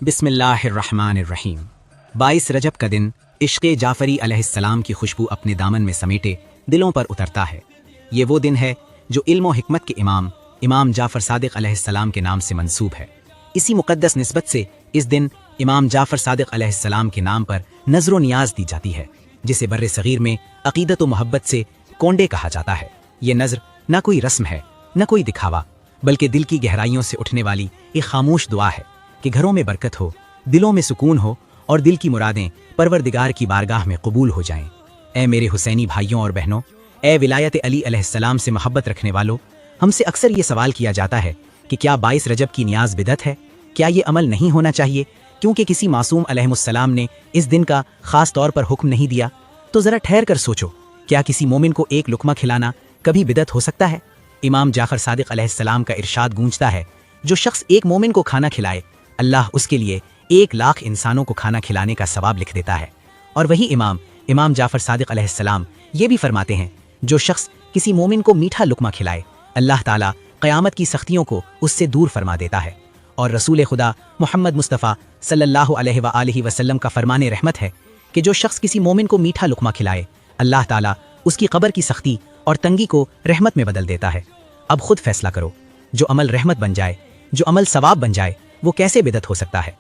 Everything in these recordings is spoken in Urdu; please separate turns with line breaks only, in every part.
بسم اللہ الرحمن الرحیم۔ 22 رجب کا دن عشق جعفری علیہ السلام کی خوشبو اپنے دامن میں سمیٹے دلوں پر اترتا ہے۔ یہ وہ دن ہے جو علم و حکمت کے امام جعفر صادق علیہ السلام کے نام سے منسوب ہے۔ اسی مقدس نسبت سے اس دن امام جعفر صادق علیہ السلام کے نام پر نظر و نیاز دی جاتی ہے، جسے بر صغیر میں عقیدت و محبت سے کونڈے کہا جاتا ہے۔ یہ نظر نہ کوئی رسم ہے، نہ کوئی دکھاوا، بلکہ دل کی گہرائیوں سے اٹھنے والی ایک خاموش دعا ہے کہ گھروں میں برکت ہو، دلوں میں سکون ہو اور دل کی مرادیں پروردگار کی بارگاہ میں قبول ہو جائیں۔ اے میرے حسینی بھائیوں اور بہنوں، اے ولایت علی علیہ السلام سے محبت رکھنے والوں، ہم سے اکثر یہ سوال کیا جاتا ہے کہ کیا 22 رجب کی نیاز بدعت ہے؟ کیا یہ عمل نہیں ہونا چاہیے کیونکہ کسی معصوم علیہ السلام نے اس دن کا خاص طور پر حکم نہیں دیا؟ تو ذرا ٹھہر کر سوچو، کیا کسی مومن کو ایک لقمہ کھلانا کبھی بدعت ہو سکتا ہے؟ امام جعفر صادق علیہ السلام کا ارشاد گونجتا ہے، جو شخص ایک مومن کو کھانا کھلائے، اللہ اس کے لیے 1,00,000 انسانوں کو کھانا کھلانے کا ثواب لکھ دیتا ہے۔ اور وہی امام جعفر صادق علیہ السلام یہ بھی فرماتے ہیں، جو شخص کسی مومن کو میٹھا لقمہ کھلائے، اللہ تعالیٰ قیامت کی سختیوں کو اس سے دور فرما دیتا ہے۔ اور رسول خدا محمد مصطفیٰ صلی اللہ علیہ وآلہ وسلم کا فرمان رحمت ہے کہ جو شخص کسی مومن کو میٹھا لقمہ کھلائے، اللہ تعالیٰ اس کی قبر کی سختی اور تنگی کو رحمت میں بدل دیتا ہے۔ اب خود فیصلہ کرو، جو عمل رحمت بن جائے، جو عمل ثواب بن جائے، وہ کیسے بدعت ہو سکتا ہے؟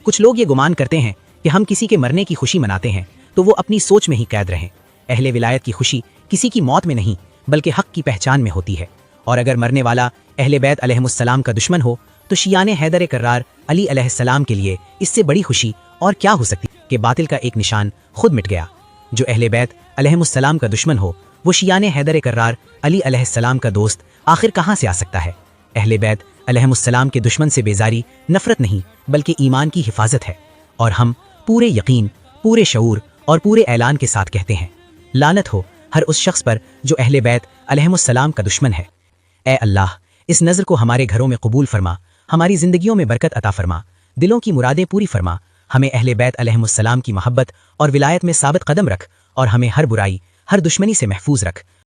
کچھ لوگ یہ گمان کرتے ہیں کہ ہم کسی کے مرنے کی خوشی مناتے ہیں تو وہ اپنی سوچ میں ہی قید رہیں۔ اہل ولایت کی خوشی کسی کی موت میں نہیں بلکہ حق کی پہچان میں ہوتی ہے، اور اگر مرنے والا اہل بیت علیہ السلام کا دشمن ہو تو شیعان حیدر کرار علی علیہ السلام کے لیے اس سے بڑی خوشی اور کیا ہو سکتی کہ باطل کا ایک نشان خود مٹ گیا۔ جو اہل بیت علیہ السلام کا دشمن ہو وہ شیعان حیدر کرار علی علیہ السلام کا دوست آخر کہاں سے آ سکتا ہے؟ اہل بیت علیہ السلام کے دشمن سے بیزاری نفرت نہیں بلکہ ایمان کی حفاظت ہے، اور ہم پورے یقین، پورے شعور اور پورے اعلان کے ساتھ کہتے ہیں، لعنت ہو ہر اس شخص پر جو اہل بیت علیہ السلام کا دشمن ہے۔ اے اللہ، اس نظر کو ہمارے گھروں میں قبول فرما، ہماری زندگیوں میں برکت عطا فرما، دلوں کی مرادیں پوری فرما، ہمیں اہل بیت علیہ السلام کی محبت اور ولایت میں ثابت قدم رکھ، اور ہمیں ہر برائی، ہر دشمنی سے محفوظ رکھ۔